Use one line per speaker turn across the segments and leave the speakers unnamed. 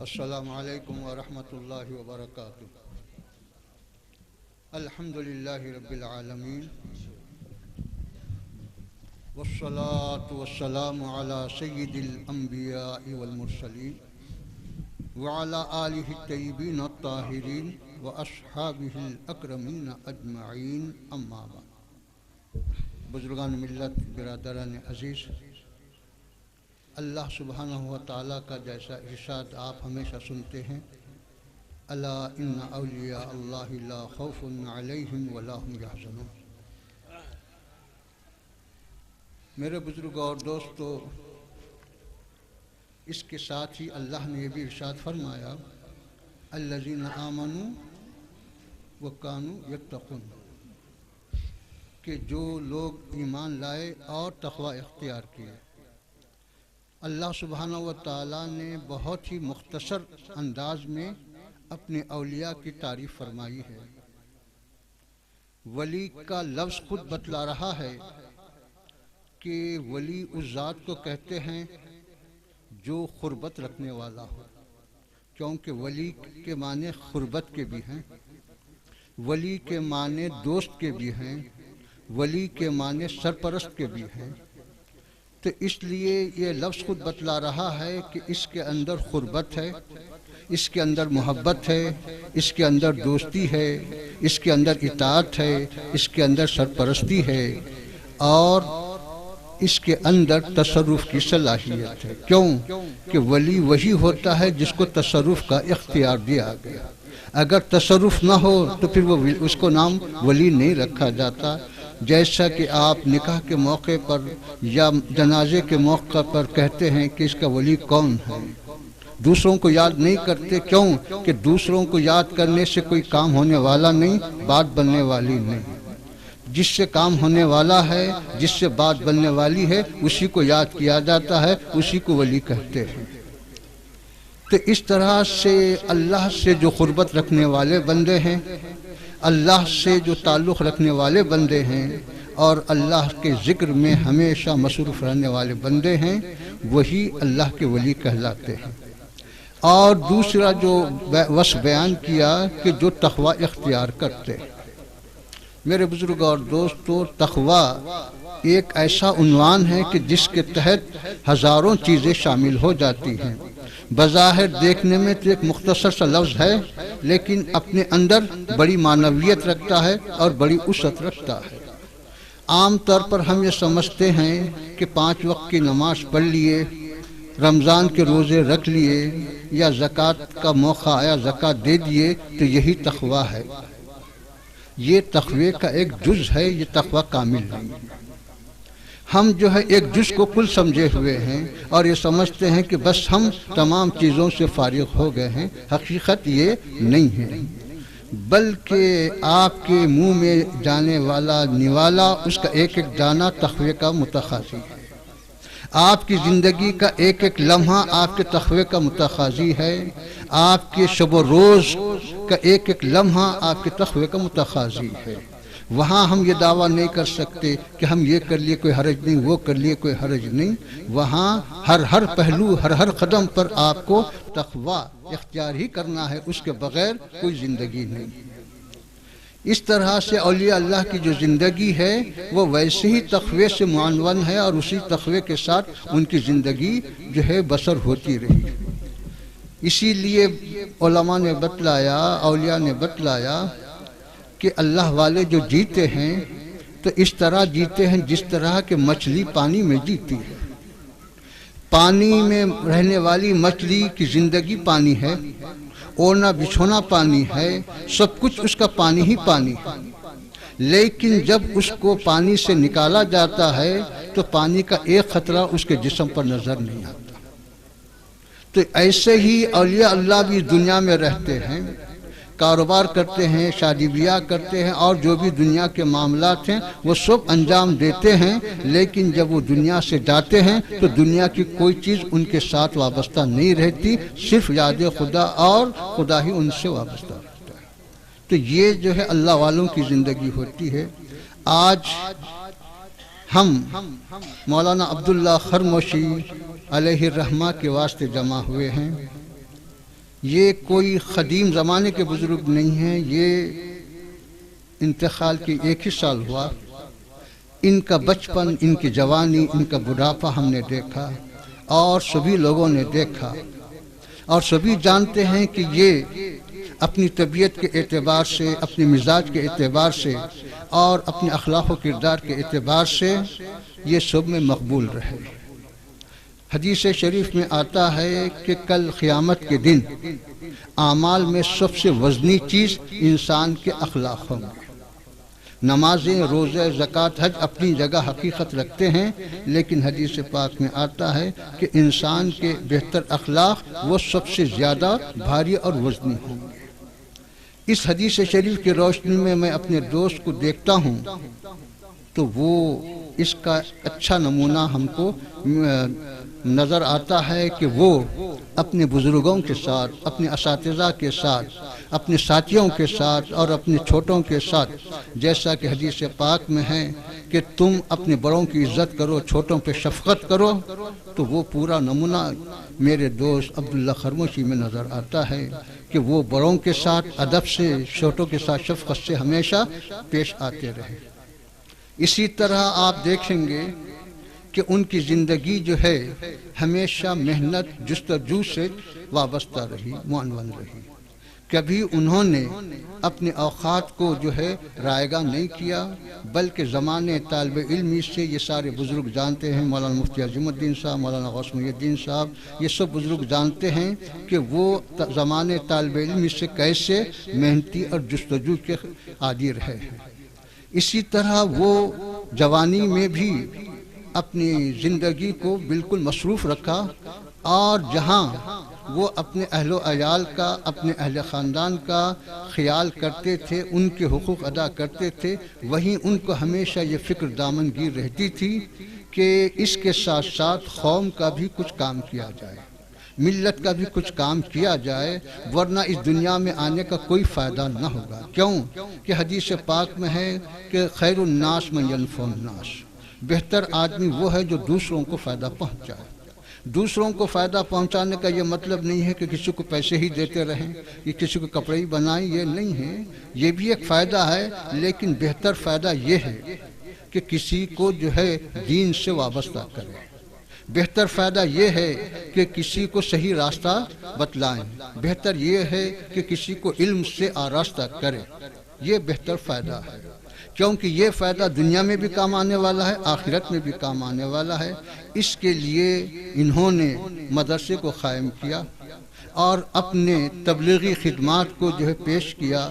السلام علیکم ورحمۃ اللہ وبرکاتہ۔ الحمد للہ رب العالمین والصلاة والسلام علی سید الانبیاء والمرسلین وعلی آلہ الطیبین الطاہرین واصحابہ الاکرمین اجمعین، اما بعد۔ بزرگان ملت، برادران عزیز، اللہ سبحانہ و تعالیٰ کا جیسا ارشاد آپ ہمیشہ سنتے ہیں، الا ان اولیاء اللہ لا خوف علیہم ولا هم یحزنون۔ میرے بزرگوں اور دوستو، اس کے ساتھ ہی اللہ نے یہ بھی ارشاد فرمایا، الذین آمنوا وکانوا یتقون، کہ جو لوگ ایمان لائے اور تقوی اختیار کیے۔ اللہ سبحانہ و تعالیٰ نے بہت ہی مختصر انداز میں اپنے اولیاء کی تعریف فرمائی ہے۔ ولی کا لفظ خود بتلا رہا ہے کہ ولی اس ذات کو کہتے ہیں جو قربت رکھنے والا ہو، کیونکہ ولی کے معنی قربت کے بھی ہیں، ولی کے معنی دوست کے بھی ہیں، ولی کے معنی سرپرست کے بھی ہیں۔ تو اس لیے یہ لفظ خود بتلا رہا ہے کہ اس کے اندر قربت ہے، اس کے اندر محبت ہے، اس کے اندر دوستی ہے، اس کے اندر اطاعت ہے، اس کے اندر سرپرستی ہے، اور اس کے اندر تصرف کی صلاحیت ہے۔ کیوں کہ ولی وہی ہوتا ہے جس کو تصرف کا اختیار دیا گیا۔ اگر تصرف نہ ہو تو پھر وہ اس کو نام ولی نہیں رکھا جاتا۔ جیسا کہ آپ نکاح کے موقع پر یا جنازے کے موقع پر کہتے ہیں کہ اس کا ولی کون ہے، دوسروں کو یاد نہیں کرتے۔ کیوں کہ دوسروں کو یاد کرنے سے کوئی کام ہونے والا نہیں، بات بننے والی نہیں۔ جس سے کام ہونے والا ہے، جس سے بات بننے والی ہے، اسی کو یاد کیا جاتا ہے، اسی کو ولی کہتے ہیں۔ تو اس طرح سے اللہ سے جو قربت رکھنے والے بندے ہیں، اللہ سے جو تعلق رکھنے والے بندے ہیں، اور اللہ کے ذکر میں ہمیشہ مصروف رہنے والے بندے ہیں، وہی اللہ کے ولی کہلاتے ہیں۔ اور دوسرا جو وصف بیان کیا کہ جو تقوی اختیار کرتے ہیں۔ میرے بزرگ اور دوستو، تقوی ایک ایسا عنوان ہے کہ جس کے تحت ہزاروں چیزیں شامل ہو جاتی ہیں۔ بظاہر دیکھنے میں تو ایک مختصر سا لفظ ہے، لیکن اپنے اندر بڑی معنویت رکھتا ہے اور بڑی وسعت رکھتا ہے۔ عام طور پر ہم یہ سمجھتے ہیں کہ 5 وقت کی نماز پڑھ لیے، رمضان کے روزے رکھ لیے، یا زکوٰۃ کا موقع آیا زکوٰۃ دے دیے تو یہی تقوی ہے۔ یہ تقوی کا ایک جز ہے، یہ تقوی کامل نہیں۔ ہم جو ہے ایک جز کو کل سمجھے ہوئے ہیں اور یہ سمجھتے ہیں کہ بس ہم تمام چیزوں سے فارغ ہو گئے ہیں۔ حقیقت یہ نہیں ہے، بلکہ آپ کے منہ میں جانے والا نوالا، اس کا ایک ایک دانہ تقوی کا متقاضی ہے۔ آپ کی زندگی کا ایک ایک لمحہ آپ کے تقوی کا متقاضی ہے۔ آپ کے شب و روز کا ایک ایک لمحہ آپ کے تقوی کا متقاضی ہے۔ وہاں ہم یہ دعویٰ نہیں کر سکتے کہ ہم یہ کر لیے کوئی حرج نہیں، وہ کر لیے کوئی حرج نہیں۔ وہاں ہر پہلو، ہر قدم پر آپ کو تقوی اختیار ہی کرنا ہے، اس کے بغیر کوئی زندگی نہیں۔ اس طرح سے اولیاء اللہ کی جو زندگی ہے وہ ویسے ہی تقوی سے معنون ہے، اور اسی تقوی کے ساتھ ان کی زندگی جو ہے بسر ہوتی رہی۔ اسی لیے علماء نے بتلایا، اولیاء نے بتلایا کہ اللہ والے جو جیتے ہیں تو اس طرح جیتے ہیں جس طرح کہ مچھلی پانی میں جیتی ہے۔ پانی میں رہنے والی مچھلی کی زندگی پانی ہے، اوڑھنا بچھونا پانی ہے، سب کچھ اس کا پانی ہی پانی ہے۔ لیکن جب اس کو پانی سے نکالا جاتا ہے تو پانی کا ایک قطرہ اس کے جسم پر نظر نہیں آتا۔ تو ایسے ہی اولیاء اللہ بھی دنیا میں رہتے ہیں، کاروبار کرتے ہیں، شادی بیاہ کرتے ہیں، اور جو بھی دنیا کے معاملات ہیں وہ سب انجام دیتے ہیں، لیکن جب وہ دنیا سے جاتے ہیں تو دنیا کی کوئی چیز ان کے ساتھ وابستہ نہیں رہتی، صرف یاد خدا اور خدا ہی ان سے وابستہ رہتا ہے۔ تو یہ جو ہے اللہ والوں کی زندگی ہوتی ہے۔ آج ہم مولانا عبداللہ خرموشی علیہ الرحمہ کے واسطے جمع ہوئے ہیں۔ یہ کوئی قدیم زمانے کے بزرگ نہیں ہیں، یہ انتقال کے 1 ہی سال ہوا۔ ان کا بچپن، ان کی جوانی، ان کا بڑھاپا ہم نے دیکھا اور سبھی لوگوں نے دیکھا، اور سبھی جانتے ہیں کہ یہ اپنی طبیعت کے اعتبار سے، اپنے مزاج کے اعتبار سے اور اپنے اخلاق و کردار کے اعتبار سے یہ سب میں مقبول رہے۔ حدیث شریف میں آتا ہے کہ کل قیامت کے دن اعمال میں سب سے وزنی چیز انسان کے اخلاق ہوں گے۔ نمازیں، روزے، زکوٰۃ، حج اپنی جگہ حقیقت رکھتے ہیں، لیکن حدیث پاک میں آتا ہے کہ انسان کے بہتر اخلاق وہ سب سے زیادہ بھاری اور وزنی ہوں گے۔ اس حدیث شریف کی روشنی میں اپنے دوست کو دیکھتا ہوں تو وہ اس کا اچھا نمونہ ہم کو نظر آتا ہے کہ وہ اپنے بزرگوں کے ساتھ، اپنے اساتذہ کے ساتھ، اپنے ساتھیوں کے ساتھ اور اپنے چھوٹوں کے ساتھ، جیسا کہ حدیث پاک میں ہے کہ تم اپنے بڑوں کی عزت کرو، چھوٹوں پہ شفقت کرو، تو وہ پورا نمونہ میرے دوست عبداللہ خرموشی میں نظر آتا ہے کہ وہ بڑوں کے ساتھ ادب سے، چھوٹوں کے ساتھ شفقت سے ہمیشہ پیش آتے رہے۔ اسی طرح آپ دیکھیں گے کہ ان کی زندگی جو ہے ہمیشہ محنت، جستجو سے وابستہ رہی، معنون رہی۔ کبھی انہوں نے اپنے اوقات کو جو ہے رائگاں نہیں کیا، بلکہ زمانے طالب علمی سے یہ سارے بزرگ جانتے ہیں، مولانا مفتی عظیم الدین صاحب، مولانا غوث محی الدین صاحب، یہ سب بزرگ جانتے ہیں کہ وہ زمانے طالب علمی سے کیسے محنتی اور جستجو کے عادی رہے ہیں۔ اسی طرح وہ جوانی میں بھی اپنی زندگی کو بالکل مصروف رکھا، اور جہاں وہ اپنے اہل و عیال کا، اپنے اہل خاندان کا خیال کرتے تھے، ان کے حقوق ادا کرتے تھے، وہیں ان کو ہمیشہ یہ فکر دامنگیر رہتی تھی کہ اس کے ساتھ ساتھ قوم کا بھی کچھ کام کیا جائے، ملت کا بھی کچھ کام کیا جائے، ورنہ اس دنیا میں آنے کا کوئی فائدہ نہ ہوگا۔ کیوں کہ حدیث پاک میں ہے کہ خیر الناس من ینفع الناس، بہتر آدمی وہ ہے جو دوسروں کو فائدہ پہنچائے۔ دوسروں کو فائدہ پہنچانے کا یہ مطلب نہیں ہے کہ کسی کو پیسے ہی دیتے رہیں، کہ کسی کو کپڑے ہی بنائیں، یہ نہیں ہے، یہ بھی ایک فائدہ ہے، لیکن بہتر فائدہ یہ ہے کہ کسی کو جو ہے دین سے وابستہ کرے۔ بہتر فائدہ یہ ہے کہ کسی کو صحیح راستہ بتلائیں، بہتر یہ ہے کہ کسی کو علم سے آراستہ کرے، یہ بہتر فائدہ ہے، کیونکہ یہ فائدہ دنیا میں بھی کام آنے والا ہے، آخرت میں بھی کام آنے والا ہے۔ اس کے لیے انہوں نے مدرسے کو قائم کیا اور اپنے تبلیغی خدمات کو جو ہے پیش کیا،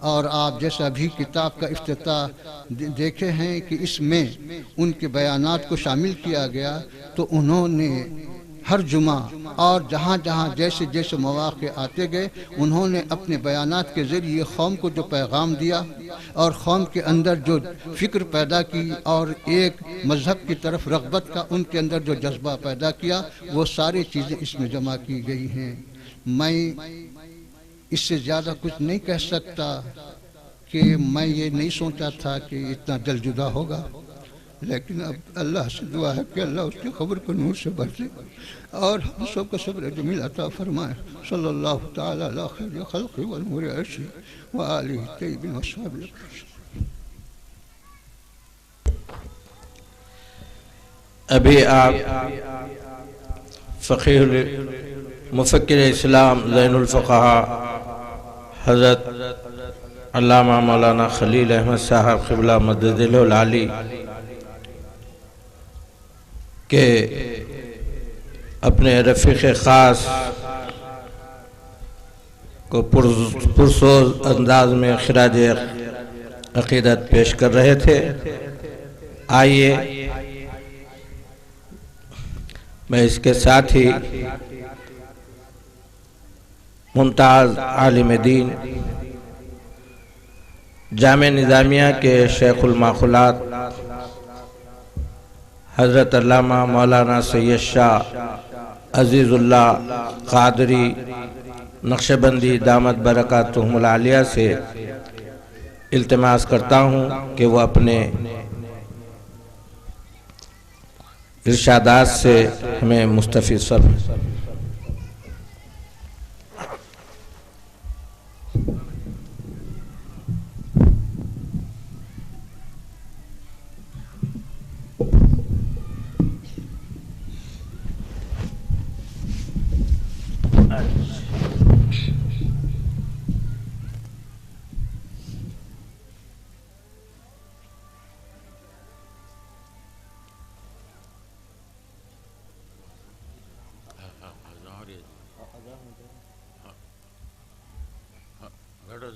اور آپ جیسا بھی کتاب کا افتتاح دیکھے ہیں کہ اس میں ان کے بیانات کو شامل کیا گیا، تو انہوں نے ہر جمعہ اور جہاں جہاں جیسے جیسے مواقع آتے گئے، انہوں نے اپنے بیانات کے ذریعے قوم کو جو پیغام دیا اور قوم کے اندر جو فکر پیدا کی اور ایک مذہب کی طرف رغبت کا ان کے اندر جو جذبہ پیدا کیا، وہ ساری چیزیں اس میں جمع کی گئی ہیں۔ میں اس سے زیادہ کچھ نہیں کہہ سکتا کہ میں یہ نہیں سوچا تھا کہ اتنا جلد جدا ہوگا، لیکن اب اللہ سے دعا ہے کہ اللہ اس کی قبر کو نور سے بھر دے اور ہم سب کو صبر جمیل عطا فرمائے۔ صلی اللہ تعالی علی خیر خلق ونور عرشہ وآلہ الطیبین وصحبہ۔
ابھی آپ فقیہ مفکر اسلام زین الفقہاء حضرت علامہ مولانا خلیل احمد صاحب قبلہ مدد العالی کہ اپنے رفیق خاص کو پرسوز انداز میں خراج عقیدت پیش کر رہے تھے۔ آئیے میں اس کے ساتھ ہی ممتاز عالم دین جامعہ نظامیہ کے شیخ الماخولات حضرت علامہ مولانا سید شاہ عزیز اللہ قادری نقشبندی دامت برکاتہم العالیہ سے التماس کرتا ہوں کہ وہ اپنے ارشادات سے ہمیں مستفیض فرمائیں۔ گھڑو